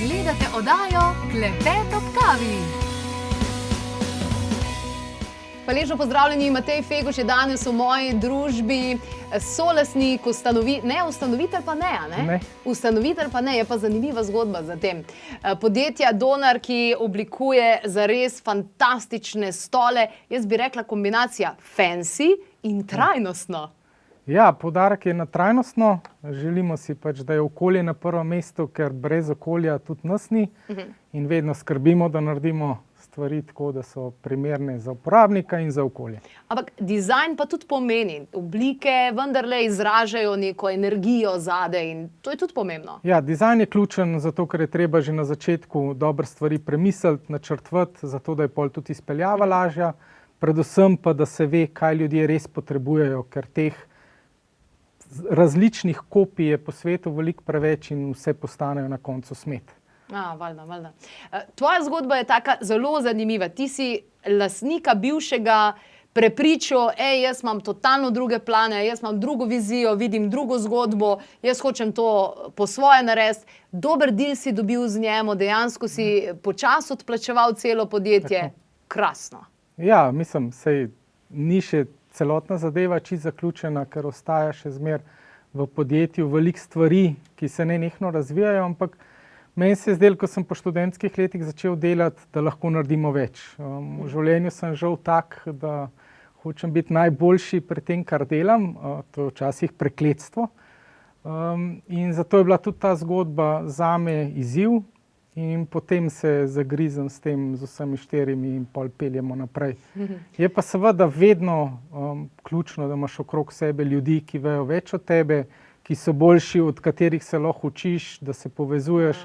Gledate oddajo Klepet ob kavi. Hvaležno pozdravljeni, Matej Feguš je danes v moji družbi, solastnik, ustanovitelj pa ne? Ustanovitelj pa ne, je pa zanimiva zgodba za tem. Podjetja Donar, ki oblikuje zares fantastične stole, jaz bi rekla kombinacija fancy in trajnostno. Ja, poudarek je na trajnostno. Želimo si pač, da je okolje na prvem mestu, ker brez okolja tudi nas ni. In vedno skrbimo, da naredimo stvari tako, da so primerne za uporabnika in za okolje. Ampak dizajn pa tudi pomeni. Oblike vendarle izražajo neko energijo zadaj in to je tudi pomembno. Ja, dizajn je ključen, zato ker je treba že na začetku dobre stvari premisliti, načrtovati, zato da je pol tudi izpeljava lažja. Predvsem pa, da se ve, kaj ljudje res potrebujejo, ker teh različnih kopij je po svetu veliko preveč in vse postanejo na koncu smet. Valjda. Tvoja zgodba je taka zelo zanimiva. Ti si lastnika bivšega prepričal, jaz imam totalno druge plane, jaz imam drugo vizijo, vidim drugo zgodbo, jaz hočem to po svoje narediti. Dober deal si dobil z njemu, dejansko si počasi odplačeval celo podjetje. Tako. Krasno. Ja, mislim, sej ni še celotna zadeva čisto zaključena, ker ostaja še zmer v podjetju veliko stvari, ki se nenehno razvijajo, ampak meni se je zdelo, ko sem po študentskih letih začel delati, da lahko naredimo več. V življenju sem žal tak, da hočem biti najboljši pri tem, kar delam, to je včasih prekletstvo. In zato je bila tudi ta zgodba zame izziv in potem se zagrizem s tem, z vsemi štirimi in pol peljemo naprej. Je pa seveda vedno ključno, da imaš okrog sebe ljudi, ki vejo več od tebe, ki so boljši, od katerih se lahko učiš, da se povezuješ.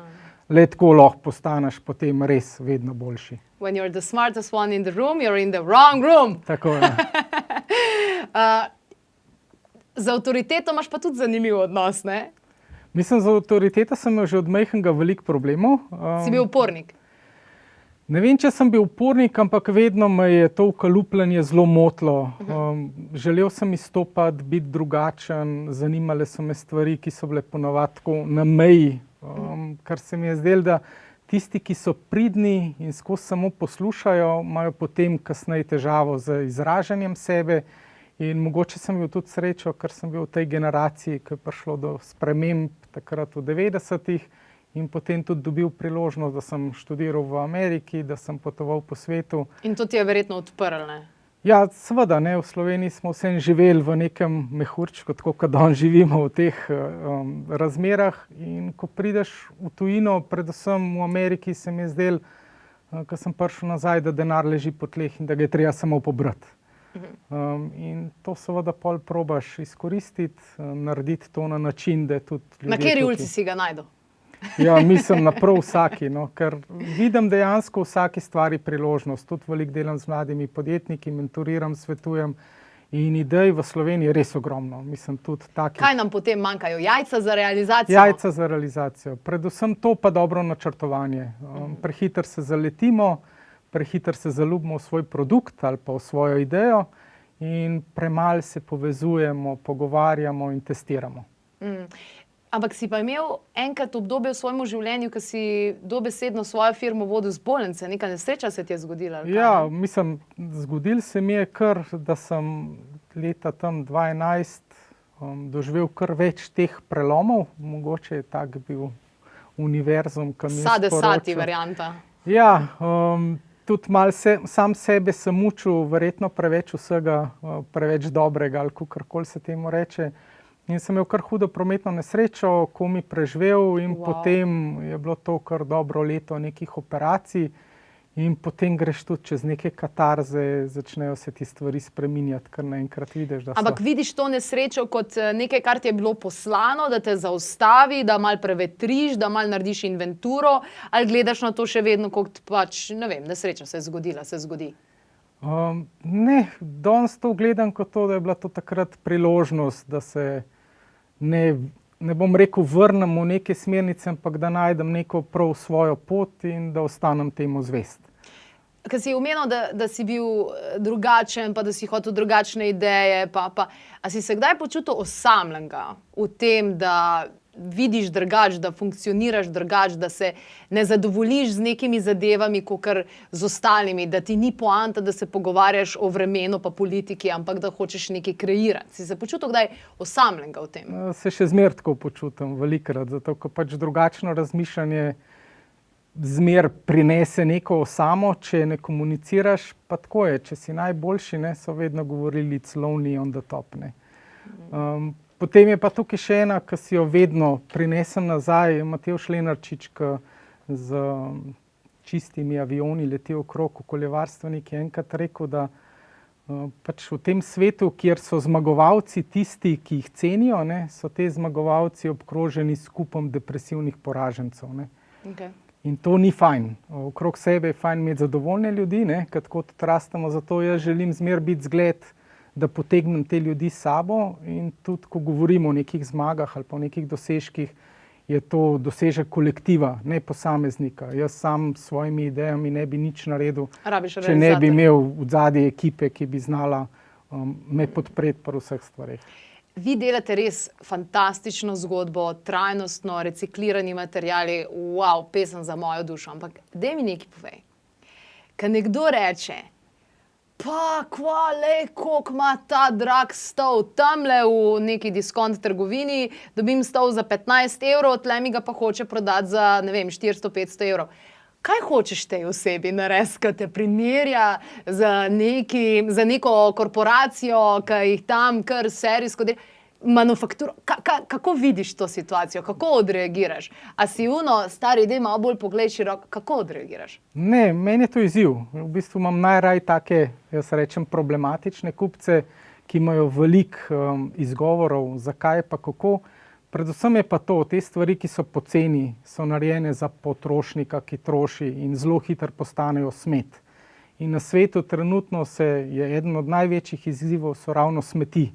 Le tako lahko postaneš potem res vedno boljši. When you're the smartest one in the room, you're in the wrong room. Tako je. Z avtoriteto imaš pa tudi zanimiv odnos, ne? Mislim, za avtoriteto sem imel že od majhnega veliko problemov. Si bil upornik? Ne vem, če sem bil upornik, ampak vedno me je to ukalupljanje zelo motilo. Želel sem izstopati, biti drugačen, zanimale so me stvari, ki so bile ponavadi tako na meji. Kar se mi je zdelo, da tisti, ki so pridni in skozi samo poslušajo, imajo potem kasneje težavo z izražanjem sebe. In mogoče sem bil tudi srečo, ker sem bil v tej generaciji, ki je prišlo do sprememb takrat v 90-ih in potem tudi dobil priložnost, da sem študiral v Ameriki, da sem potoval po svetu. In to ti je verjetno odprlo, ne? Ja, seveda, ne, v Sloveniji smo vsem živeli v nekem mehurčku, tako kot danes živimo v teh razmerah. In ko prideš v tujino, predvsem v Ameriki, se mi je zdelo, ko sem prišel nazaj, da denar leži po tleh in da ga je treba samo pobrati. In to seveda pol probaš izkoristiti, narediti to na način, da je tudi ljudje Na kateri ulici si ga najdel? Ja, mislim na prav vsaki, no, ker vidim dejansko v vsaki stvari priložnost. Tudi veliko delam z mladimi podjetniki, mentoriram, svetujem in idej v Sloveniji je res ogromno. Mislim, tudi takih. Kaj nam potem manjkajo? Jajca za realizacijo? Jajca za realizacijo. Predvsem to pa dobro načrtovanje. Prehitro se zaletimo, prehitro se zaljubimo v svoj produkt ali pa v svojo idejo in premalo se povezujemo, pogovarjamo in testiramo. Ampak si pa imel enkrat obdobje v svojem življenju, ko si dobesedno svojo firmo vodil z bolnice. Neka nesreča se ti je zgodila? Ja, mislim, zgodilo se mi je kar, da sem leta tam 2011 doživel kar več teh prelomov. Mogoče je tak bil univerzum, ki mi je sporočil. Sati varianta. Ja, tudi malo sam sebe sem mučil, verjetno preveč vsega, preveč dobrega ali kakorkoli se temu reče. In sem imel kar hudo prometno nesrečo, ko mi preživel in potem je bilo to kar dobro leto nekih operacij in potem greš tudi čez neke katarze, začnejo se ti stvari spreminjati, kar naenkrat vidiš, da so. Ampak vidiš to nesrečo kot nekaj, kar ti je bilo poslano, da te zaustavi, da malo prevetriš, da malo narediš inventuro, ali gledaš na to še vedno kot pač, ne vem, nesreča se je zgodila, se zgodi? Ne, danes to gledam kot to, da je bila to takrat priložnost, da se ne bom rekel vrnem v neke smernice, ampak da najdem neko prav svojo pot in da ostanem temu zvest. Ko si omenil, da si bil drugačen, pa da si hotel drugačne ideje, a si se kdaj počutil osamljenega v tem, da vidiš drugače, da funkcioniraš drugače, da se ne zadovoljiš z nekimi zadevami, kakor z ostalimi, da ti ni poanta, da se pogovarjaš o vremenu pa politiki, ampak da hočeš nekaj kreirati. Si se počutil kdaj osamljenega v tem? Se še zmeraj tako počutim, velikokrat, zato ker pač drugačno razmišljanje zmer prinese neko osamo, če ne komuniciraš, pa tako je, če si najboljši, ne, so vedno govorili it's lonely on the top, ne. Potem je pa tukaj še ena, ki si jo vedno prinesem nazaj, Matevž Lenarčič, ki z čistimi avioni leti okrog, okoljevarstvenik je enkrat rekel, da pač v tem svetu, kjer so zmagovalci tisti, ki jih cenijo, ne, so te zmagovalci obkroženi s skupom depresivnih poražencev, ne. Okay. In to ni fajn. Okrog sebe je fajn imeti zadovoljne ljudi, ne, kad kot odrastamo, zato jaz želim zmer biti zgled, da potegnem te ljudi s sabo in tudi, ko govorimo o nekih zmagah ali pa o nekih dosežkih, je to dosežek kolektiva, ne posameznika. Jaz sam s svojimi idejami ne bi nič naredil, če ne bi imel v zadnji ekipe, ki bi znala me podpreti pri vseh stvareh. Vi delate res fantastično zgodbo, trajnostno, reciklirani materiali, wow, pesem za mojo dušo, ampak daj mi nekaj povej. Kad nekdo reče, pa koliko ima ta drag stol, tamle v neki diskont trgovini, dobim stol za 15 evrov, tle mi ga pa hoče prodati za, ne vem, 400-500 evrov. Kaj hočeš tej osebi narediti, ki te primerja za neko korporacijo, ki jih tam kar serijsko dela, manufakturo? Kako vidiš to situacijo? Kako odreagiraš? A si stari idej malo bolj pogled široko, kako odreagiraš? Ne, meni je to izziv. V bistvu imam najraj take, jaz rečem, problematične kupce, ki imajo veliko izgovorov, zakaj pa kako. Predvsem je pa to, te stvari, ki so poceni, so narejene za potrošnika, ki troši in zelo hitro postanejo smet. In na svetu trenutno je eden od največjih izzivov so ravno smeti.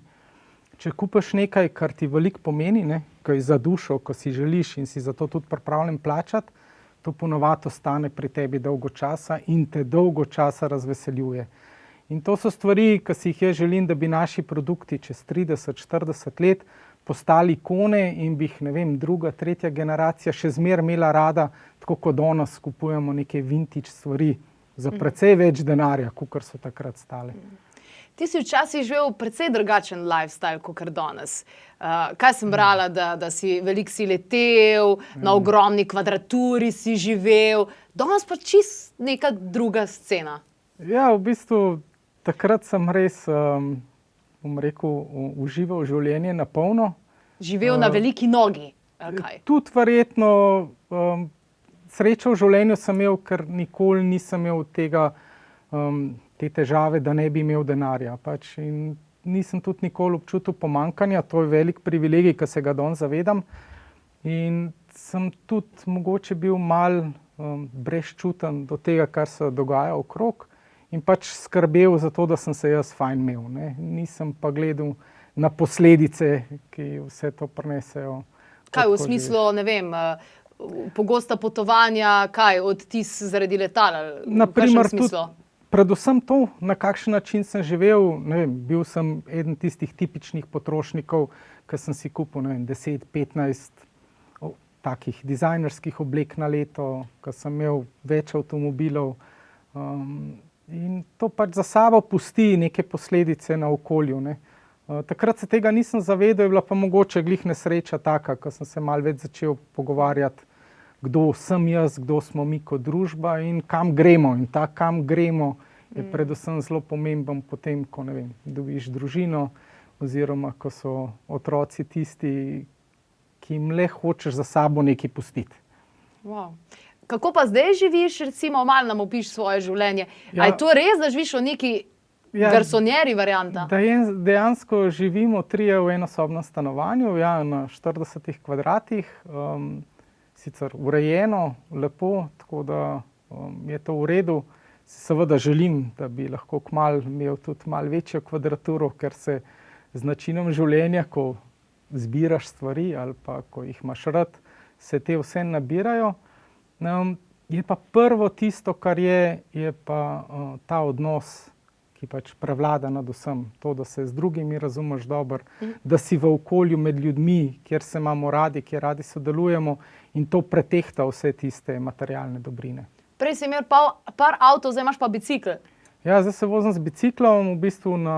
Če kupiš nekaj, kar ti veliko pomeni, ne, ko je za dušo, ko si želiš in si za to tudi pripravljen plačati, to ponovadi ostane pri tebi dolgo časa in te dolgo časa razveseljuje. In to so stvari, ki si jih jaz želim, da bi naši produkti čez 30-40 let postali ikone in bi jih, ne vem, druga, tretja generacija še zmeraj imela rada, tako kot danes kupujemo neke vintage stvari za precej več denarja, kakor so takrat stale. Ti si včasih živel precej drugačen lifestyle, kakor danes. Kaj sem brala, da si veliko si letel, na ogromni kvadraturi si živel, danes pa čist neka druga scena. Ja, v bistvu takrat sem res, bom rekel, užival življenje na polno. Živel na veliki nogi, ali kaj? Tudi verjetno srečo v življenju sem imel, ker nikoli nisem imel te težave, da ne bi imel denarja. Pač in nisem tudi nikoli občutil pomanjkanja, to je velik privilegij, ki se ga danes zavedam. In sem tudi mogoče bil malo brezčuten do tega, kar se dogaja okrog. In pač skrbel za to, da sem se jaz fajn imel. Ne. Nisem pa gledal na posledice, ki vse to prinesejo. Kaj v smislu, ne vem, pogosta potovanja, kaj, odtis zaradi letala? Naprimer, tudi predvsem to, na kakšen način sem živel. Ne vem, bil sem eden tistih tipičnih potrošnikov, ki sem si kupil 10-15 takih dizajnerskih oblek na leto, ki sem imel več avtomobilov. In to pač za sabo pusti neke posledice na okolju. Ne. Takrat se tega nisem zavedal, je bila pa mogoče glih nesreča taka, ko sem se malo več začel pogovarjati, kdo sem jaz, kdo smo mi kot družba in kam gremo. In ta kam gremo je predvsem zelo pomemben potem, ko, ne vem, dobiš družino oziroma ko so otroci tisti, ki jim le hočeš za sabo nekaj pustiti. Wow. Kako pa zdaj živiš, recimo, malo nam opiš svoje življenje? Ja. A je to res, da živiš v neki garsonjeri varianta? Dejansko živimo trije v enosobnem stanovanju, ja, na 40 kvadratih, sicer urejeno, lepo, tako da je to v redu. Seveda želim, da bi lahko kmalu imel tudi malo večjo kvadraturo, ker se z načinom življenja, ko zbiraš stvari ali pa ko jih imaš rad, se te vse nabirajo. Je pa prvo tisto, kar je pa ta odnos, ki pač prevlada nad vsem. To, da se z drugimi razumeš dobro, da si v okolju med ljudmi, kjer se imamo radi, kjer radi sodelujemo in to pretehta vse tiste materialne dobrine. Prej si imel par avtov, zdaj imaš pa bicikl. Ja, zdaj se vozim z biciklom, v bistvu na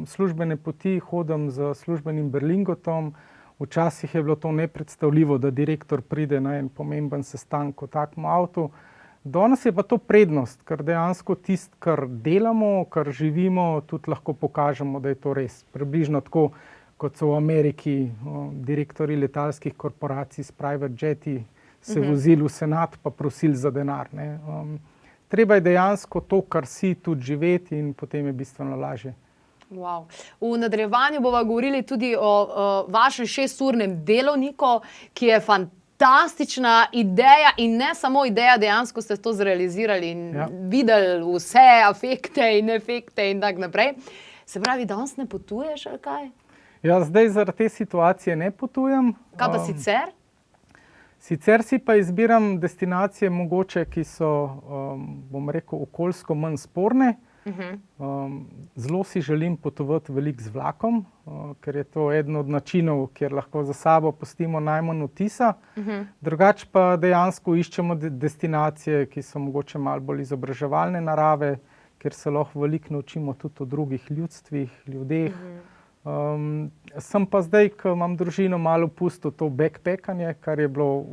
službene poti hodim z službenim berlingotom. Včasih je bilo to nepredstavljivo, da direktor pride na en pomemben sestanek v takem avtu. Danes je pa to prednost, ker dejansko tisto, kar delamo, kar živimo, tudi lahko pokažemo, da je to res. Približno tako, kot so v Ameriki direktorji letalskih korporacij s private jeti se vozili v senat pa prosili za denar. Treba je dejansko to, kar si, tudi živeti in potem je bistveno lažje. Wow. V nadaljevanju bomo govorili tudi o vašem 6-urnem delovniku, ki je fantastična ideja in ne samo ideja, dejansko ste to zrealizirali in videli vse afekte in efekte in tako naprej. Se pravi, danes ne potuješ ali kaj? Ja, zdaj zaradi te situacije ne potujem. Kaj pa sicer? Sicer si pa izbiram destinacije mogoče, ki so, bom rekel, okoljsko manj sporne. Zelo si želim potovati veliko z vlakom, ker je to eden od načinov, kjer lahko za sabo pustimo najmanj vtisa. Drugače pa dejansko iščemo destinacije, ki so mogoče malo bolj izobraževalne narave, kjer se lahko veliko naučimo tudi o drugih ljudstvih, ljudeh. Sem pa zdaj, ko imam družino, malo pustil to backpackanje, kar je bilo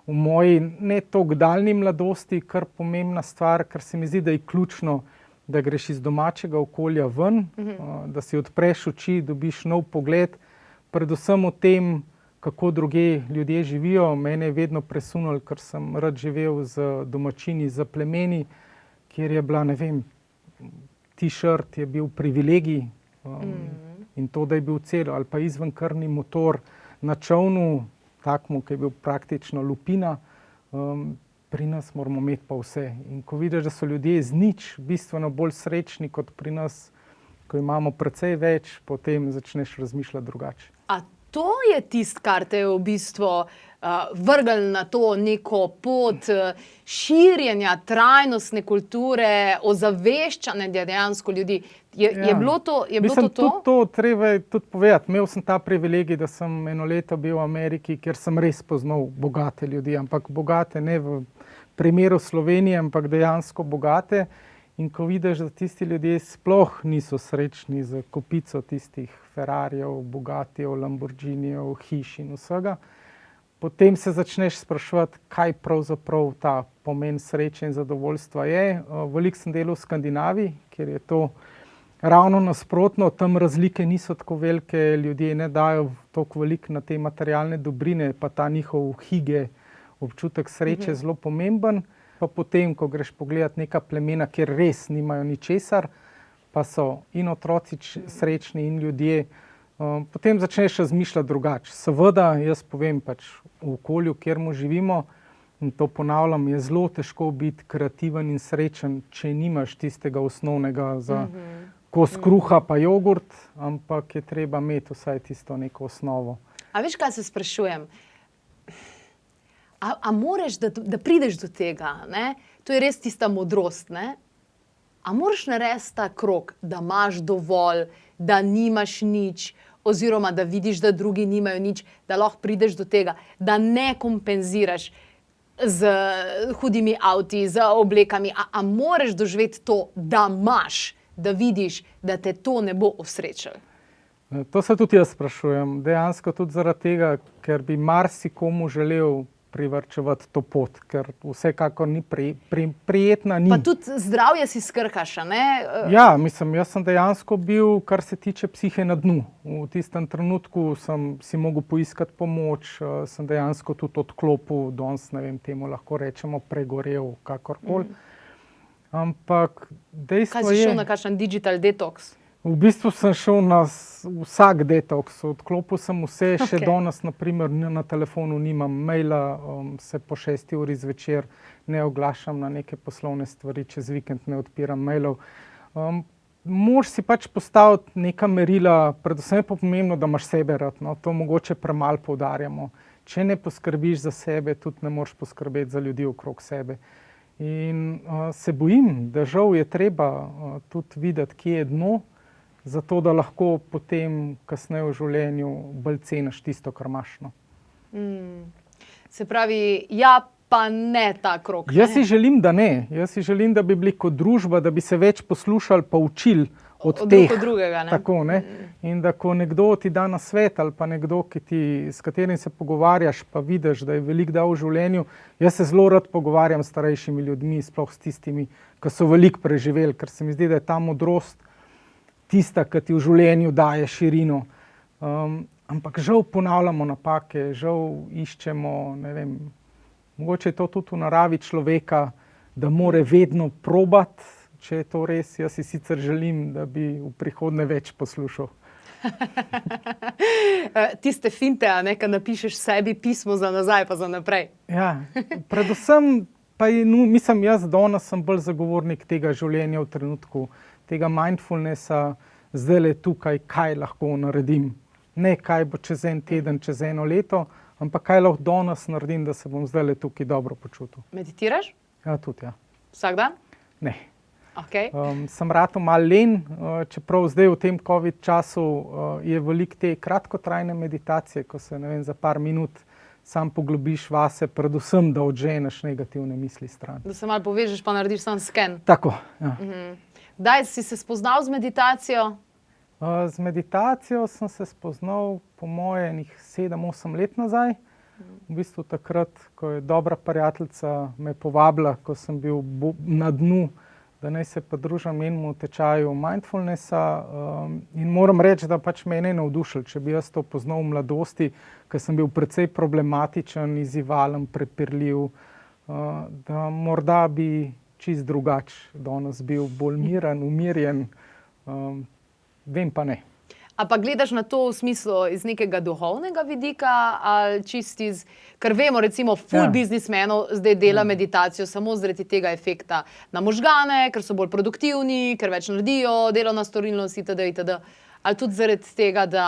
v moji ne toliko daljni mladosti kar pomembna stvar, ker se mi zdi, da je ključno, da greš iz domačega okolja ven, da si odpreš oči, dobiš nov pogled, predvsem o tem, kako druge ljudje živijo. Mene je vedno presunilo, ker sem rad živel z domačini, z plemeni, kjer je bila, ne vem, t-shirt je bil privilegij, in to, da je bil cel ali pa izvenkrvni motor na čolnu, takmu, ki je bil praktično lupina, pri nas moramo imeti pa vse. In ko vidiš, da so ljudje z nič bistveno bolj srečni kot pri nas, ko imamo precej več, potem začneš razmišljati drugače. A to je tisto, kar te je v bistvu vrglo na to neko pot širjenja trajnostne kulture, ozaveščanja dejansko ljudi. Je bilo to? Mislim, tudi to treba je tudi povedati. Imel sem ta privilegij, da sem eno leto bil v Ameriki, kjer sem res poznal bogate ljudi, ampak bogate ne v primeru Slovenije, ampak dejansko bogate. In ko vidiš, da tisti ljudje sploh niso srečni z kopico tistih Ferrarijev, Bugatijev, Lamborghinijev, hiš in vsega, potem se začneš spraševati, kaj pravzaprav ta pomen sreče in zadovoljstva je. Veliko sem delal v Skandinaviji, kjer je to ravno nasprotno, tam razlike niso tako velike, ljudje ne dajo toliko veliko na te materialne dobrine, pa ta njihov hige, občutek sreče je zelo pomemben. Pa potem, ko greš pogledat neka plemena, kjer res nimajo ničesar, pa so in otroci srečni in ljudje, potem začneš razmišljati drugače. Seveda, jaz povem pač v okolju, kjer mu živimo, in to ponavljam, je zelo težko biti kreativen in srečen, če nimaš tistega osnovnega za kos kruha pa jogurt, ampak je treba imeti vsaj tisto neko osnovo. A veš, kaj se sprašujem? A moraš, da prideš do tega, ne? To je res tista modrost, ne? A moraš narediti ta krog, da imaš dovolj, da nimaš nič, oziroma da vidiš, da drugi nimajo nič, da lahko prideš do tega, da ne kompenziraš z hudimi avti, z oblekami. A moraš doživeti to, da imaš, da vidiš, da te to ne bo osrečilo? To se tudi jaz sprašujem. Dejansko tudi zaradi tega, ker bi marsikomu želel privarčevati to pot, ker vsekakor ni prijetna. Pa tudi zdravje si skrhaš, a ne? Ja, mislim, jaz sem dejansko bil, kar se tiče psihe, na dnu. V tistem trenutku sem si mogel poiskati pomoč, sem dejansko tudi odklopil, danes, ne vem, temu lahko rečemo pregorel, kakorkoli. Ampak dejstvo je... Kaj si šel na kakšen digital detox? V bistvu sem šel na vsak detoks, odklopil sem vse, še danes, naprimer, na telefonu nimam maila, se po 6 uri zvečer ne oglašam na neke poslovne stvari, čez vikend ne odpiram mailov. Moraš si pač postaviti neka merila, predvsem je pa pomembno, da imaš sebe rad, no, to mogoče premalo poudarjamo. Če ne poskrbiš za sebe, tudi ne moreš poskrbeti za ljudi okrog sebe. In se bojim, da žal je treba tudi videti, kje je dno, zato da lahko potem kasneje v življenju bolj ceniš tisto, kar imaš. No. Se pravi, ja, pa ne ta krog. Jaz si želim, da ne. Jaz si želim, da bi bili kot družba, da bi se več poslušali pa učili od teh. Od drugega, ne? Tako, ne? In da ko nekdo ti da na svet ali pa nekdo, s katerim se pogovarjaš, pa vidiš, da je veliko dal v življenju. Jaz se zelo rad pogovarjam s starejšimi ljudmi, sploh s tistimi, ki so veliko preživeli, ker se mi zdi, da je ta modrost tista, ki ti v življenju daje širino. Ampak žal ponavljamo napake, žal iščemo, ne vem, mogoče je to tudi v naravi človeka, da more vedno probati, če je to res. Jaz si sicer želim, da bi v prihodnje več poslušal. Tiste finte, ko napišeš sebi pismo za nazaj pa za naprej. Ja, predvsem pa mislim, jaz danes sem bolj zagovornik tega življenja v trenutku, tega mindfulnessa, zdajle tukaj, kaj lahko naredim. Ne kaj bo čez en teden, čez eno leto, ampak kaj lahko danes naredim, da se bom zdajle tukaj dobro počutil. Meditiraš? Ja, tudi ja. Vsak dan? Ne. Okay. Sem ratal malo len, čeprav zdaj v tem COVID času je veliko te kratkotrajne meditacije, ko se, ne vem, za par minut sam poglobiš vase, predvsem, da odženeš negativne misli stran. Da se malo povežeš, pa narediš sam sken. Tako, ja. Kdaj si se spoznal z meditacijo? Z meditacijo sem se spoznal po moje 7-8 let nazaj. V bistvu takrat, ko je dobra prijateljica me povabila, ko sem bil na dnu, da naj se pridružim enemu tečaju mindfulnessa. In moram reči, da pač mene je navdušilo, če bi jaz to poznal v mladosti, ker sem bil precej problematičen, izzivalen, prepirljiv, da morda bi čist drugače danes bil bolj miren, umirjen, vem pa ne. A pa gledaš na to v smislu iz nekega duhovnega vidika ali čist iz, ker vemo recimo ful biznismenov zdaj dela meditacijo samo zaradi tega efekta na možgane, ker so bolj produktivni, ker več naredijo, delovna storilnost itd. itd. Ali tudi zaradi tega, da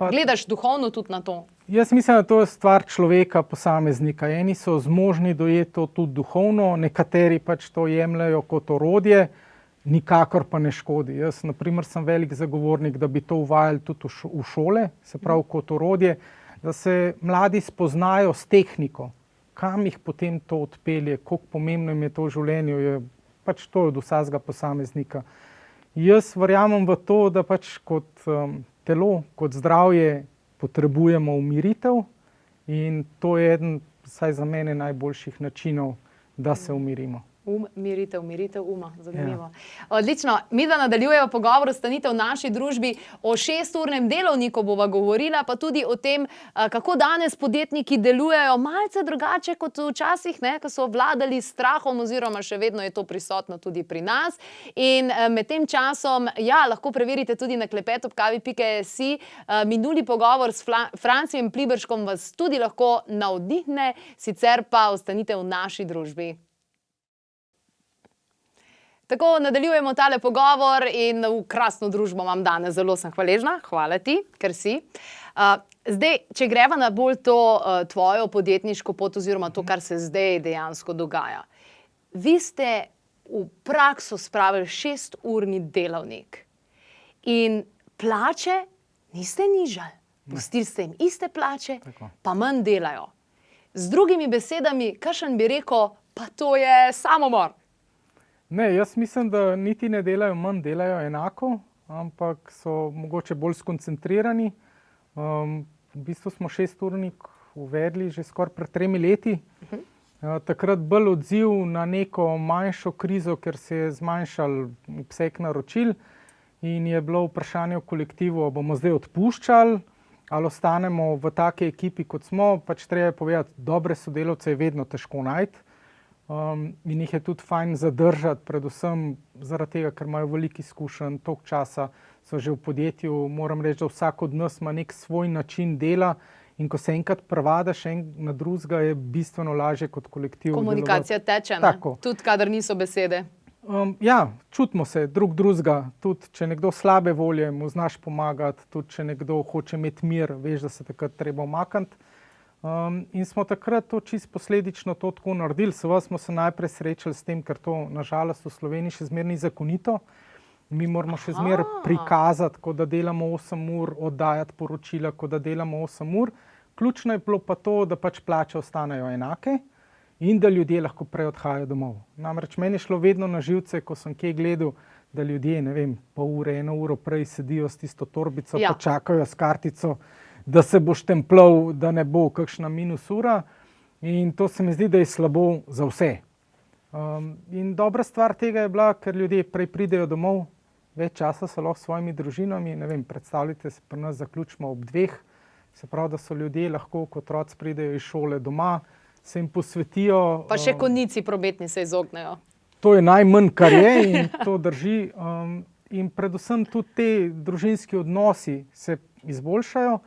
gledaš duhovno tudi na to? Jaz mislim, da to je stvar človeka, posameznika. Eni so zmožni dojeti to tudi duhovno, nekateri pač to jemljajo kot orodje, nikakor pa ne škodi. Jaz, na primer, sem velik zagovornik, da bi to uvajali tudi v šole, se pravi kot orodje, da se mladi spoznajo s tehniko, kam jih potem to odpelje, koliko pomembno jim je to v življenju, je pač to od vsakega posameznika. Jaz verjamem v to, da pač kot telo, kot zdravje potrebujemo umiritev in to je eden, vsaj za mene, najboljših načinov, da se umirimo. Miritev uma, zanimivo. Ja. Odlično, mi da nadaljujemo pogovor, ostanite v naši družbi. O 6-urnem delovniku bova govorila, pa tudi o tem, kako danes podjetniki delujejo malce drugače kot včasih, ko so vladali s strahom, oziroma še vedno je to prisotno tudi pri nas. In med tem časom, lahko preverite tudi na klepet@kavi.si. Minuli pogovor s Francijem Pliberškom vas tudi lahko navdihne, sicer pa ostanite v naši družbi. Tako nadaljujemo tale pogovor in v krasno družbo imam danes. Zelo sem hvaležna, hvala ti, ker si. Zdaj, če greva na bolj to tvojo podjetniško pot oziroma to, kar se zdaj dejansko dogaja. Vi ste v prakso spravili 6-urni delovnik in plače niste nižali. Pustili ste jim iste plače, pa manj delajo. Z drugimi besedami, kakšen bi rekel, pa to je samomor. Ne, jaz mislim, da niti ne delajo manj, delajo enako, ampak so mogoče bolj skoncentrirani. V bistvu smo 6-urnik uvedli že skoraj pred 3 leti. Takrat bolj odziv na neko manjšo krizo, ker se je zmanjšal obseg naročil in je bilo vprašanje v kolektivu, bomo zdaj odpuščali ali ostanemo v taki ekipi, kot smo. Pač treba je povedati, dobre sodelavce je vedno težko najti. In jih je tudi fajn zadržati, predvsem zaradi tega, ker imajo veliko izkušenj, toliko časa so že v podjetju. Moram reči, da vsak od nas ima nek svoj način dela in ko se enkrat prevadaš en na drugega, je bistveno lažje kot kolektiv. Komunikacija teče, ne? Tudi kadar niso besede. Ja, čutimo se drugega. Tudi če nekdo slabe volje, mu znaš pomagati, tudi če nekdo hoče imeti mir, veš, da se takrat treba umakniti. In smo takrat to čisto posledično to tako naredili. Seveda smo se najprej srečali s tem, ker to nažalost v Sloveniji še zmeraj ni zakonito. Mi moramo še zmeraj prikazati, kot da delamo 8 ur, oddajati poročila, kot da delamo 8 ur. Ključno je bilo pa to, da pač plače ostanejo enake in da ljudje lahko prej odhajajo domov. Namreč meni je šlo vedno na živce, ko sem kje gledal, da ljudje, ne vem, pol ure, 1 uro prej sedijo s tisto torbico, pa čakajo s kartico, da se bo štempljal, da ne bo kakšna minus ura. In to se mi zdi, da je slabo za vse. In dobra stvar tega je bila, ker ljudje prej pridejo domov, več časa so lahko s svojimi družinami. Ne vem, predstavljajte se, pri nas zaključimo ob 2. Se pravi, da so ljudje lahko, kot otroci pridejo iz šole doma, se jim posvetijo. Pa še konjici prometni se izognejo. To je najmanj, kar je, in to drži. In predvsem tudi te družinski odnosi se izboljšajo.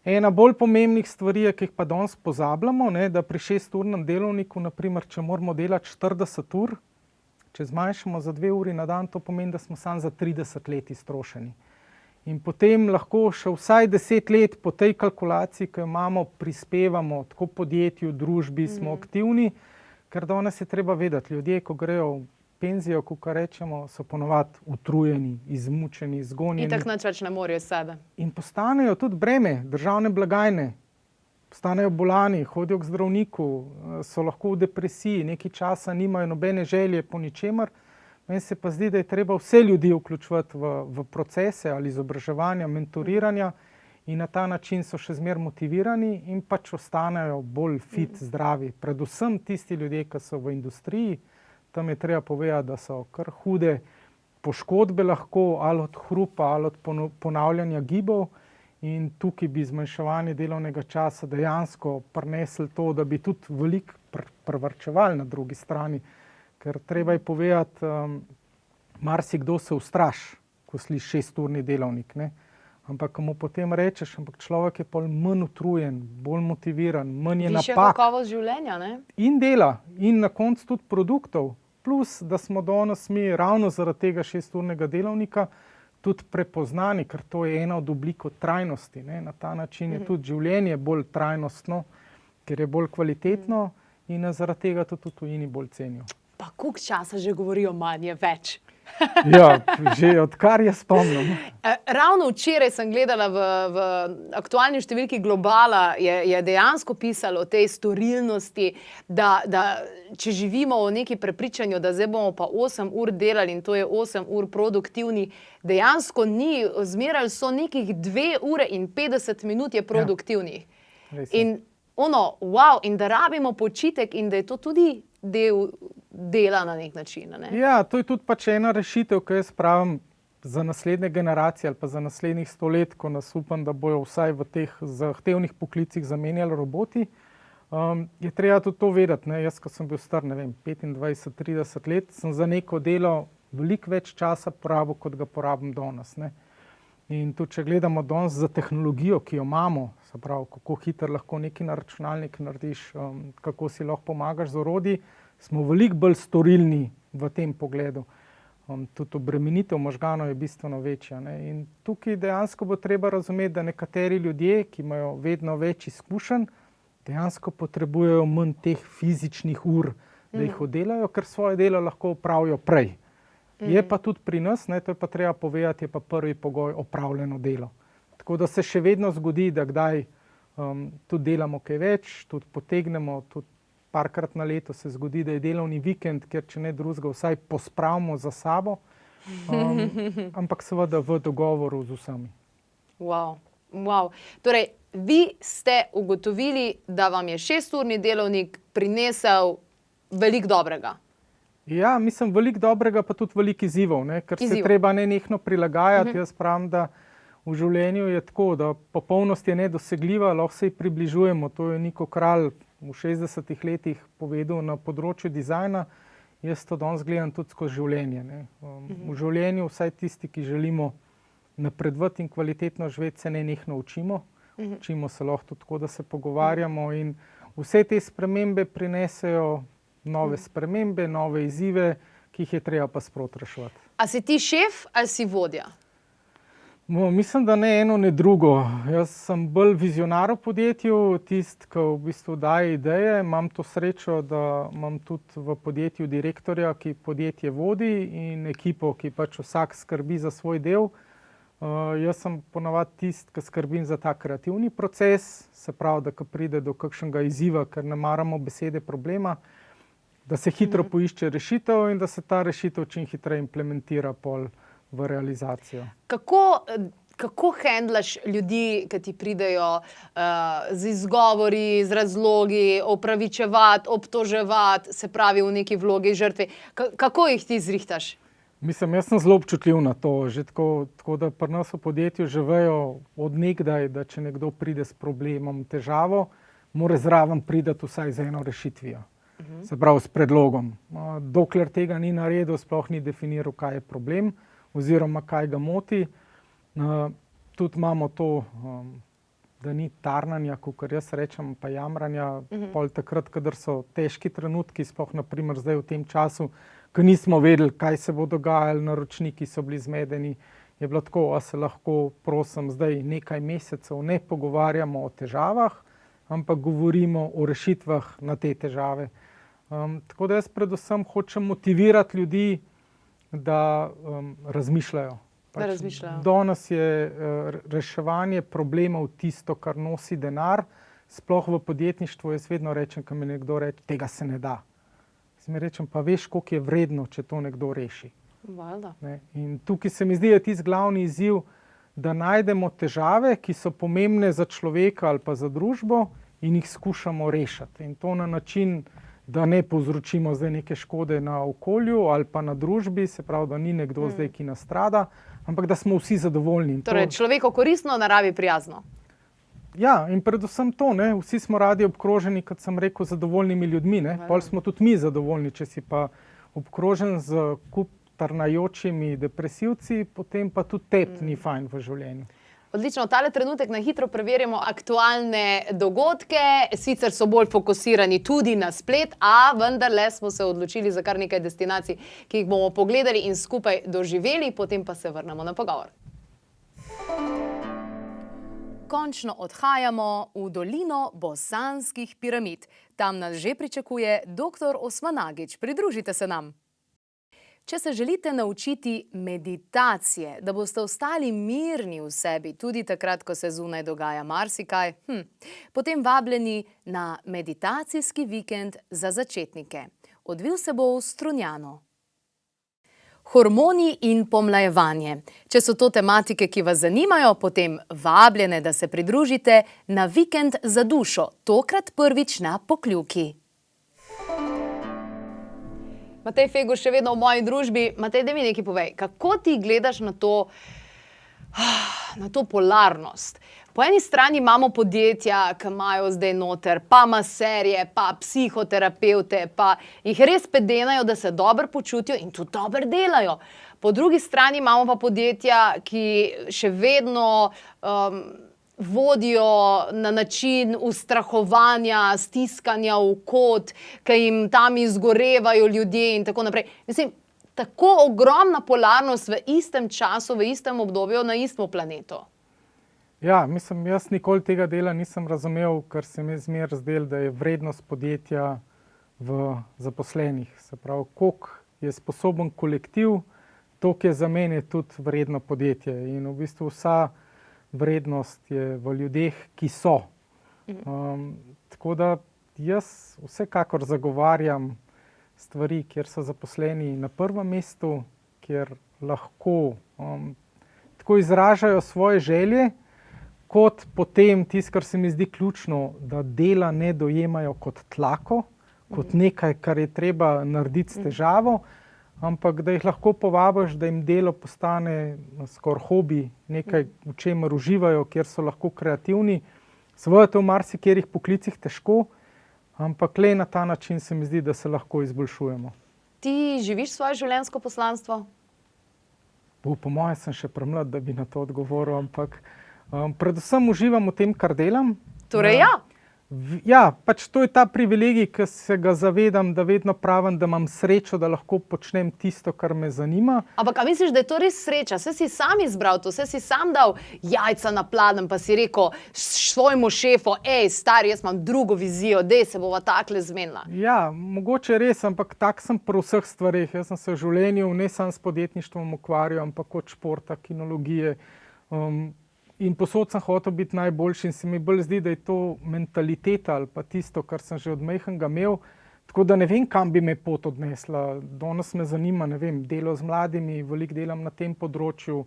Ena bolj pomembnih stvari, ki jih pa danes pozabljamo, da pri 6-urnem delovniku, naprimer, če moramo delati 40 ur, če zmanjšamo za 2 uri na dan, to pomeni, da smo samo za 30 let iztrošeni. In potem lahko še vsaj 10 let po tej kalkulaciji, ki jo imamo, prispevamo tako podjetju, družbi, smo aktivni, ker danes je treba vedeti, ljudje, ko grejo v penzijo, kot rečemo, so ponovadi utrujeni, izmučeni, izgonjeni. In tako nič več ne morejo sebe. In postanejo tudi breme državne blagajne. Postanejo bolani, hodijo k zdravniku, so lahko v depresiji, nekaj časa nimajo nobene želje po ničemer. Meni se pa zdi, da je treba vse ljudi vključevati v procese ali izobraževanja, mentoriranja, in na ta način so še zmeraj motivirani in pač ostanejo bolj fit, zdravi. Predvsem tisti ljudje, ki so v industriji, tam je treba povedati, da so kar hude poškodbe lahko, ali od hrupa, ali od ponavljanja gibov. In tukaj bi zmanjševanje delovnega časa dejansko prinesli to, da bi tudi veliko privarčevali na drugi strani. Ker treba je povedati, marsikdo se ustraši, ko sliši 6-urni delovnik. Ampak ko mu potem rečeš, ampak človek je pol manj utrujen, bolj motiviran, manj je napak. Višja kakovost življenja, ne? In dela, in na koncu tudi produktov. Plus, da smo danes mi ravno zaradi tega 6-urnega delovnika tudi prepoznani, ker to je ena od oblik trajnosti. Na ta način je tudi življenje bolj trajnostno, ker je bolj kvalitetno in zaradi tega tudi v tujini bolj cenijo. Pa koliko časa že govorijo manj je več? Ja, že odkar jaz spomnim. Ravno včeraj sem gledala v aktualni številki Globala, je dejansko pisalo o tej storilnosti, da če živimo v neki prepričanju, da zdaj bomo pa 8 ur delali in to je 8 ur produktivni, dejansko ni, zmeraj so nekih 2 ure in 50 minut je produktivnih. In in da rabimo počitek in da je to tudi del dela na nek način. Ja, to je tudi pač ena rešitev, ki jaz pravim za naslednje generacije ali pa za naslednjih 100 let, ko nas upam, da bojo vsaj v teh zahtevnih poklicih zamenjali roboti, je treba tudi to vedeti. Jaz, ko sem bil star, 25-30 let, sem za neko delo veliko več časa porabil, kot ga porabim danes. In tudi, če gledamo danes za tehnologijo, ki jo imamo, se pravi, kako hitro lahko nekaj na računalnik narediš, kako si lahko pomagaš z orodji, smo veliko bolj storilni v tem pogledu. Tudi obremenitev možganov je bistveno večja. In tukaj dejansko bo treba razumeti, da nekateri ljudje, ki imajo vedno več izkušenj, dejansko potrebujejo manj teh fizičnih ur, da jih oddelajo, ker svoje delo lahko opravijo prej. Je pa tudi pri nas, to je pa treba povedati, je pa prvi pogoj opravljeno delo. Tako da se še vedno zgodi, da kdaj tudi delamo kaj več, tudi potegnemo, tudi parkrat na leto se zgodi, da je delovni vikend, ker če ne drugega, vsaj pospravimo za sabo, ampak seveda v dogovoru z vsemi. Wow. Torej, vi ste ugotovili, da vam je 6-urni delovnik prinesel veliko dobrega. Ja, mislim, veliko dobrega, pa tudi veliko izzivov, ker se treba nenehno prilagajati. Jaz pravim, da v življenju je tako, da popolnost je nedosegljiva, lahko se ji približujemo. To je Niko Kralj v 60 letih povedal na področju dizajna. Jaz to danes gledam tudi skozi življenje. V življenju vsaj tisti, ki želimo napredovati in kvalitetno živeti, se nenehno učimo. Učimo se lahko tudi tako, da se pogovarjamo, in vse te spremembe prinesejo nove spremembe, nove izzive, ki jih je treba pa sproti reševati. A si ti šef ali si vodja? Mislim, da ne eno, ne drugo. Jaz sem bolj vizionar v podjetju, tisti, ki v bistvu daje ideje. Imam to srečo, da imam tudi v podjetju direktorja, ki podjetje vodi, in ekipo, ki pač vsak skrbi za svoj del. Jaz sem ponavadi tisti, ki skrbim za ta kreativni proces, se pravi, da ko pride do kakšnega izziva, ker ne maramo besede problema, da se hitro poišče rešitev in da se ta rešitev čim hitreje implementira pol v realizacijo. Kako handlaš ljudi, ki ti pridejo z izgovori, z razlogi, opravičevati, obtoževati, se pravi v neki vlogi žrtve? Kako jih ti zrihtaš? Mislim, jaz sem zelo občutljiv na to. Že tako da pri nas v podjetju že vejo od nekdaj, da če nekdo pride s problemom, težavo, mora zraven priti vsaj z eno rešitvijo. Se pravi, s predlogom. Dokler tega ni naredil, sploh ni definiral, kaj je problem oziroma kaj ga moti. Tudi imamo to, da ni tarnanja, kakor jaz rečem, pa jamranja, pol takrat, kadar so težki trenutki, sploh naprimer zdaj v tem času, ko nismo vedeli, kaj se bo dogajalo, naročniki so bili zmedeni, je bilo tako, a se lahko, prosim, zdaj nekaj mesecev ne pogovarjamo o težavah, ampak govorimo o rešitvah na te težave. Tako da jaz predvsem hočem motivirati ljudi, da razmišljajo. Danes je reševanje problemov tisto, kar nosi denar. Sploh v podjetništvu jaz vedno rečem, ko mi nekdo reče, tega se ne da. Jaz mi rečem, pa veš, koliko je vredno, če to nekdo reši. In tukaj se mi zdi, da je tisti glavni izziv, da najdemo težave, ki so pomembne za človeka ali pa za družbo in jih skušamo rešiti. In to na način, da ne povzročimo zdaj neke škode na okolju ali pa na družbi, se pravi, da ni nekdo zdaj, ki nastrada, ampak da smo vsi zadovoljni. Torej, človeko koristno, naravi prijazno. Ja, in predvsem to, ne, vsi smo radi obkroženi, kot sem rekel, zadovoljnimi ljudmi, ne. Pol smo tudi mi zadovoljni, če si pa obkrožen z kup trnajočimi depresivci, potem pa tudi tebi ni fajn v življenju. Odlično, v tale trenutek na hitro preverimo aktualne dogodke, sicer so bolj fokusirani tudi na splet, a vendarle smo se odločili za kar nekaj destinacij, ki jih bomo pogledali in skupaj doživeli, potem pa se vrnemo na pogovor. Končno odhajamo v dolino Bosanskih piramid. Tam nas že pričakuje dr. Osmanagić. Pridružite se nam. Če se želite naučiti meditacije, da boste ostali mirni v sebi, tudi takrat, ko se zunaj dogaja marsikaj, potem vabljeni na meditacijski vikend za začetnike. Odvil se bo v Strunjanu. Hormoni in pomlajevanje. Če so to tematike, ki vas zanimajo, potem vabljene, da se pridružite na vikend za dušo, tokrat prvič na Pokljuki. Matej Feguš še vedno v moji družbi. Matej, daj mi nekaj povej, kako ti gledaš na to polarnost? Po eni strani imamo podjetja, ki imajo zdaj noter pa maserje, pa psihoterapevte, pa jih res pedenajo, da se dobro počutijo in tudi dobro delajo. Po drugi strani imamo pa podjetja, ki še vedno vodijo na način ustrahovanja, stiskanja v kot, ki jim tam izgorevajo ljudje in tako naprej. Mislim, tako ogromna polarnost v istem času, v istem obdobju, na istem planetu. Ja, mislim, jaz nikoli tega dela nisem razumel, ker se mi zmeraj zdelo, da je vrednost podjetja v zaposlenih. Se pravi, koliko je sposoben kolektiv, toliko je za mene tudi vredno podjetje. In v bistvu vsa vrednost je v ljudeh, ki so. Tako da jaz vsekakor zagovarjam stvari, kjer so zaposleni na prvem mestu, kjer lahko tako izražajo svoje želje, kot potem tisto, kar se mi zdi ključno, da dela ne dojemajo kot tlako, kot nekaj, kar je treba narediti s težavo, ampak da jih lahko povabiš, da jim delo postane skoraj hobi, nekaj, v čemer uživajo, kjer so lahko kreativni. Seveda to v marsikaterih poklicih težko, ampak le na ta način se mi zdi, da se lahko izboljšujemo. Ti živiš svoje življenjsko poslanstvo? Po moje sem še premlad, da bi na to odgovoril, ampak predvsem uživam v tem, kar delam. Torej ja. Ja, pač to je ta privilegij, ki se ga zavedam, da vedno pravim, da imam srečo, da lahko počnem tisto, kar me zanima. Ampak a misliš, da je to res sreča? Saj si sam izbral to, saj si sam dal jajca na pladenj, pa si rekel svojemu šefu, stari, jaz imam drugo vizijo, dej se bova takle zmenila. Ja, mogoče res, ampak tak sem pri vseh stvareh. Jaz sem se v življenju ne samo s podjetništvom ukvarjal, ampak od športa, kinologije, in posod sem hotel biti najboljši in se mi bolj zdi, da je to mentaliteta ali pa tisto, kar sem že od majhnega imel. Tako da ne vem, kam bi me pot odnesla. Danes me zanima, ne vem, delo z mladimi, veliko delam na tem področju.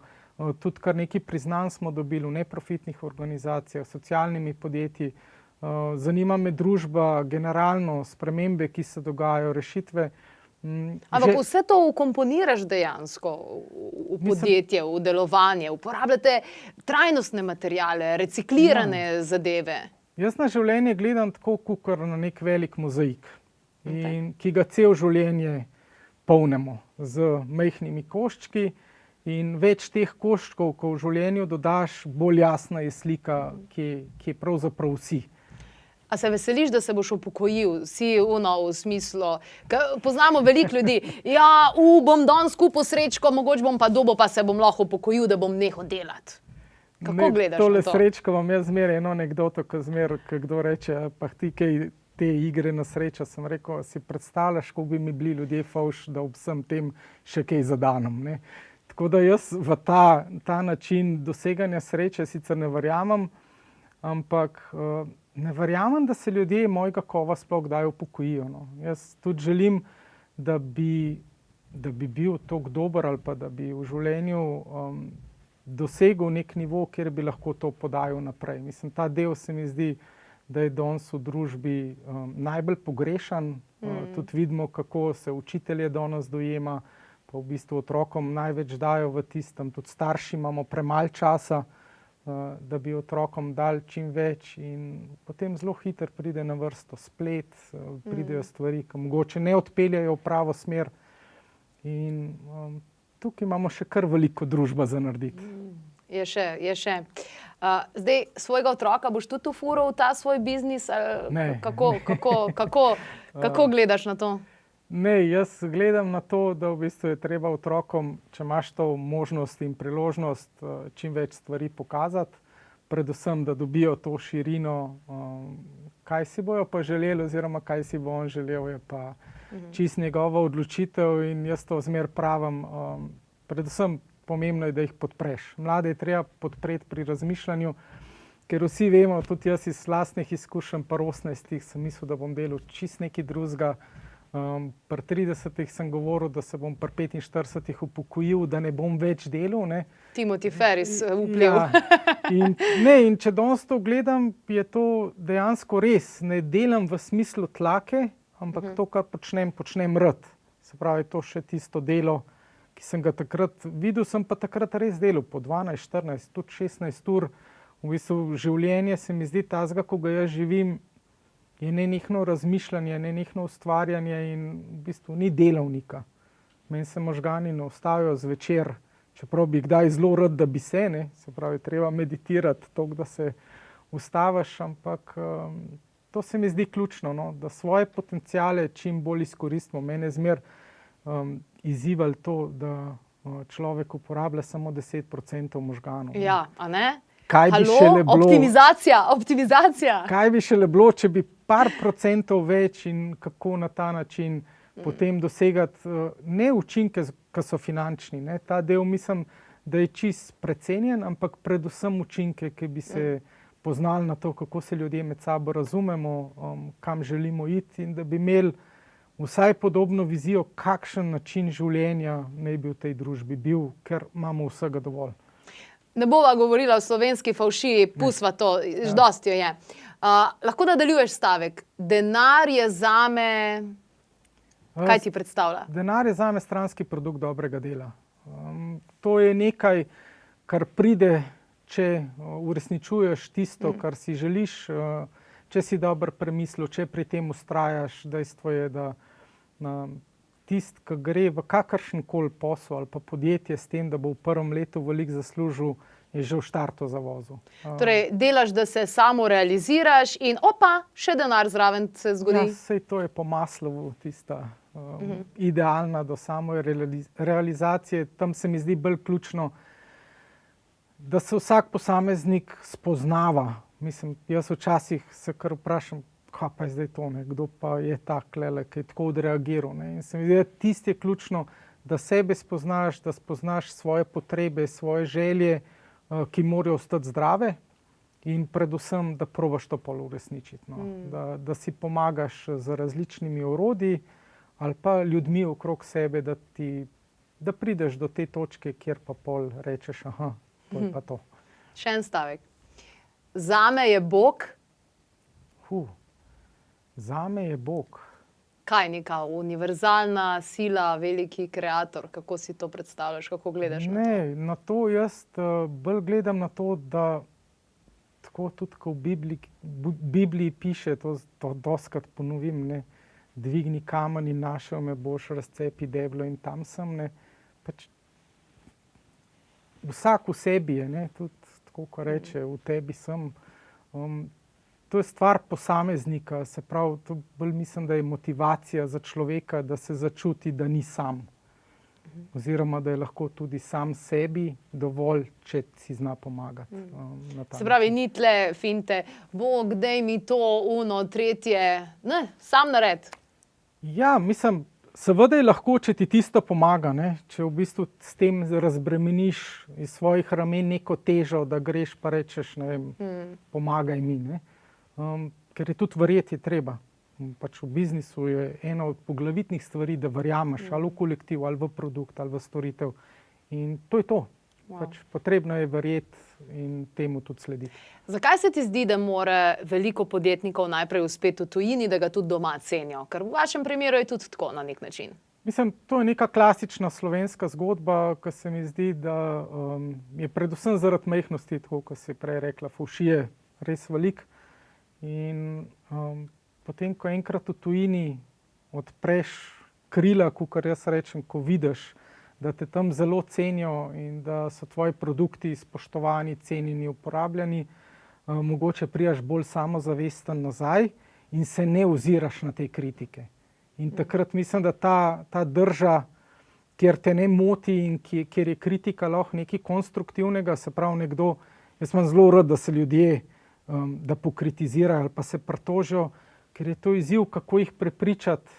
Tudi kar nekaj priznanj smo dobili v neprofitnih organizacijah, socialnimi podjetji. Zanima me družba, generalno spremembe, ki se dogajajo, rešitve. Ampak vse to ukomponiraš dejansko v podjetje, v delovanje, uporabljate trajnostne materiale, reciklirane zadeve. Jaz na življenje gledam tako, kot na nek velik mozaik, ki ga cel življenje polnimo z majhnimi koščki, in več teh koščkov, ko v življenju dodaš, bolj jasna je slika, ki je pravzaprav vsi. A se veseliš, da se boš upokojil? Si v smislu, poznamo veliko ljudi, bom danes kupil srečko, mogoče bom pa dobil, pa se bom lahko upokojil, da bom nehal delati. Kako gledaš na to? Tole srečko vam jaz zmeraj eno anekdoto, ko kdo reče, pa ti kaj te igre na srečo, sem rekel, si predstavljaš, kako bi mi bili ljudje fauš, da ob vsem tem še kaj zadanem, ne? Tako da jaz v ta način doseganja sreče sicer ne verjamem, ampak ne verjamem, da se ljudje mojega kova sploh kdaj upokojijo. Jaz tudi želim, da bi bil toliko dober ali pa da bi v življenju dosegel nek nivo, kjer bi lahko to podajal naprej. Mislim, ta del se mi zdi, da je danes v družbi najbolj pogrešan. Tudi vidimo, kako se učitelje danes dojema, pa v bistvu otrokom največ dajo v tistem. Tudi starši imamo premalo časa, da bi otrokom dali čim več, in potem zelo hitro pride na vrsto splet, pridejo stvari, ki mogoče ne odpeljajo v pravo smer, in tukaj imamo še kar veliko družba za narediti. Je še. Zdaj, svojega otroka boš tudi ufural v ta svoj biznis? Ne. Kako gledaš na to? Ne, jaz gledam na to, da v bistvu je treba otrokom, če imaš to možnost in priložnost, čim več stvari pokazati, predvsem, da dobijo to širino, kaj si bojo pa želeli oziroma kaj si bo on želel, je pa čisto njegova odločitev, in jaz to zmer pravim, predvsem pomembno je, da jih podpreš. Mlade je treba podpreti pri razmišljanju, ker vsi vemo, tudi jaz iz lastnih izkušenj, pri 18 sem mislil, da bom delal čisto nekaj drugega. Pri 30 sem govoril, da se bom pri 45 upokojil, da ne bom več delal. Timothy Ferris vpliv. In če danes to gledam, je to dejansko res. Ne delam v smislu tlake, ampak to, kar počnem rad. Se pravi, to še tisto delo, ki sem ga takrat videl, sem pa takrat res delal po 12, 14, tudi 16 ur. V bistvu življenje se mi zdi tazga, ko ga jaz živim, je nenehno razmišljanje, nenehno ustvarjanje, in v bistvu ni delavnika. Meni se možgani ne ustavijo zvečer, čeprav bi kdaj zelo rad, da bi se, se pravi, treba meditirati toliko, da se ustaviš, ampak to se mi zdi ključno, da svoje potenciale čim bolj izkoristimo. Mene zmer izzivali to, da človek uporablja samo 10% možganov. Ja, a ne? Optimizacija. Kaj bi šele bilo, če bi par procentov več, in kako na ta način potem dosegati ne učinke, ki so finančni. Ta del mislim, da je čist precenjen, ampak predvsem učinke, ki bi se poznali na to, kako se ljudje med sabo razumemo, kam želimo iti, in da bi imeli vsaj podobno vizijo, kakšen način življenja naj bi v tej družbi bil, ker imamo vsega dovolj. Ne bova govorila o slovenski favšiji, pusva to, dosti jo je. Lahko nadaljuješ stavek. Denar je zame, kaj ti predstavlja? Denar je zame stranski produkt dobrega dela. To je nekaj, kar pride, če uresničuješ tisto, kar si želiš, če si dobro premislil, če pri tem vztrajaš. Dejstvo je, da tisti, ki gre v kakršenkoli posel ali pa podjetje s tem, da bo v prvem letu veliko zaslužil, je že v štartu zavozil. Torej, delaš, da se samo realiziraš in opa, še denar zraven se zgodi. Ja, sej to je po Maslowu tista idealna do samo realizacije. Tam se mi zdi bolj ključno, da se vsak posameznik spoznava. Mislim, jaz včasih se kar vprašam, kaj pa je zdaj to, ne? Kdo pa je taklele, ki je tako odreagiral. Ne? In se mi zdi, da tisto je ključno, da sebe spoznaš, da spoznaš svoje potrebe, svoje želje, ki morajo ostati zdrave in predvsem, da probaš to pol uresničiti. No? Da si pomagaš z različnimi orodji ali pa ljudmi okrog sebe, da prideš do te točke, kjer pa pol rečeš, aha, to je pa to. Še en stavek. Zame je Bog. Zame je Bog. Kaj neka univerzalna sila, veliki kreator? Kako si to predstavljaš, kako gledaš na to? Ne, na to jaz bolj gledam na to, da tako tudi, ko v Bibliji piše, to dostikrat ponovim, ne, dvigni kamen in našel me boš, razcepi deblo in tam sem, ne, pač vsak v sebi je, ne, tudi tako, ko reče, v tebi sem. To je stvar posameznika, se pravi, to bolj mislim, da je motivacija za človeka, da se začuti, da ni sam. Oziroma, da je lahko tudi sam sebi dovolj, če si zna pomagati. Se pravi, ni tle finte, Bog, daj mi to, uno, tretje, ne, sam nared. Ja, mislim, seveda je lahko, če ti tisto pomaga, ne? Če v bistvu s tem razbremeniš iz svojih ramen neko težo, da greš pa rečeš, ne vem, pomagaj mi, ne? Ker je tudi verjeti treba. Pač v biznisu je ena od poglavitnih stvari, da verjameš ali v kolektiv, ali v produkt, ali v storitev. In to je to. Pač potrebno je verjeti in temu tudi slediti. Zakaj se ti zdi, da mora veliko podjetnikov najprej uspeti v tujini, da ga tudi doma cenijo? Ker v vašem primeru je tudi tako na nek način. Mislim, to je neka klasična slovenska zgodba, ki se mi zdi, da je predvsem zaradi majhnosti, tako kot si prej rekla, fuši je res velik. In potem, ko enkrat v tujini odpreš krila, kakor jaz rečem, ko vidiš, da te tam zelo cenijo in da so tvoji produkti spoštovani, cenjeni, uporabljani, mogoče prijaš bolj samozavesten nazaj in se ne oziraš na te kritike. In takrat mislim, da ta drža, kjer te ne moti in kjer je kritika lahko nekaj konstruktivnega, se pravi nekdo, jaz imam zelo rad, da se ljudje da pokritizirajo ali pa se pritožijo, ker je to izziv, kako jih prepričati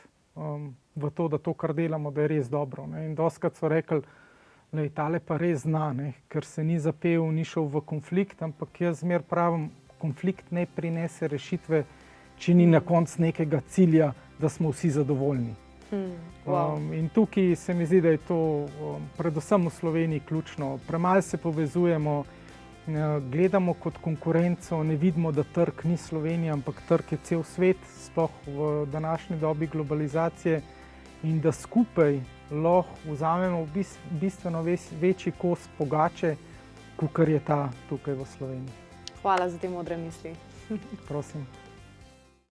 v to, da to, kar delamo, da je res dobro. Ne? In dostikrat so rekli, lej, tale pa res zna, ne? Ker se ni zapel, ni šel v konflikt, ampak jaz zmer pravim, konflikt ne prinese rešitve, če ni na koncu nekega cilja, da smo vsi zadovoljni. In tukaj se mi zdi, da je to predvsem v Sloveniji ključno. Premalo se povezujemo, gledamo kot konkurenco, ne vidimo, da trg ni Slovenija, ampak trg je cel svet, sploh v današnji dobi globalizacije, in da skupaj lahko vzamemo bistveno večji kos pogače, kakor je ta tukaj v Sloveniji. Hvala za te modre misli. Prosim.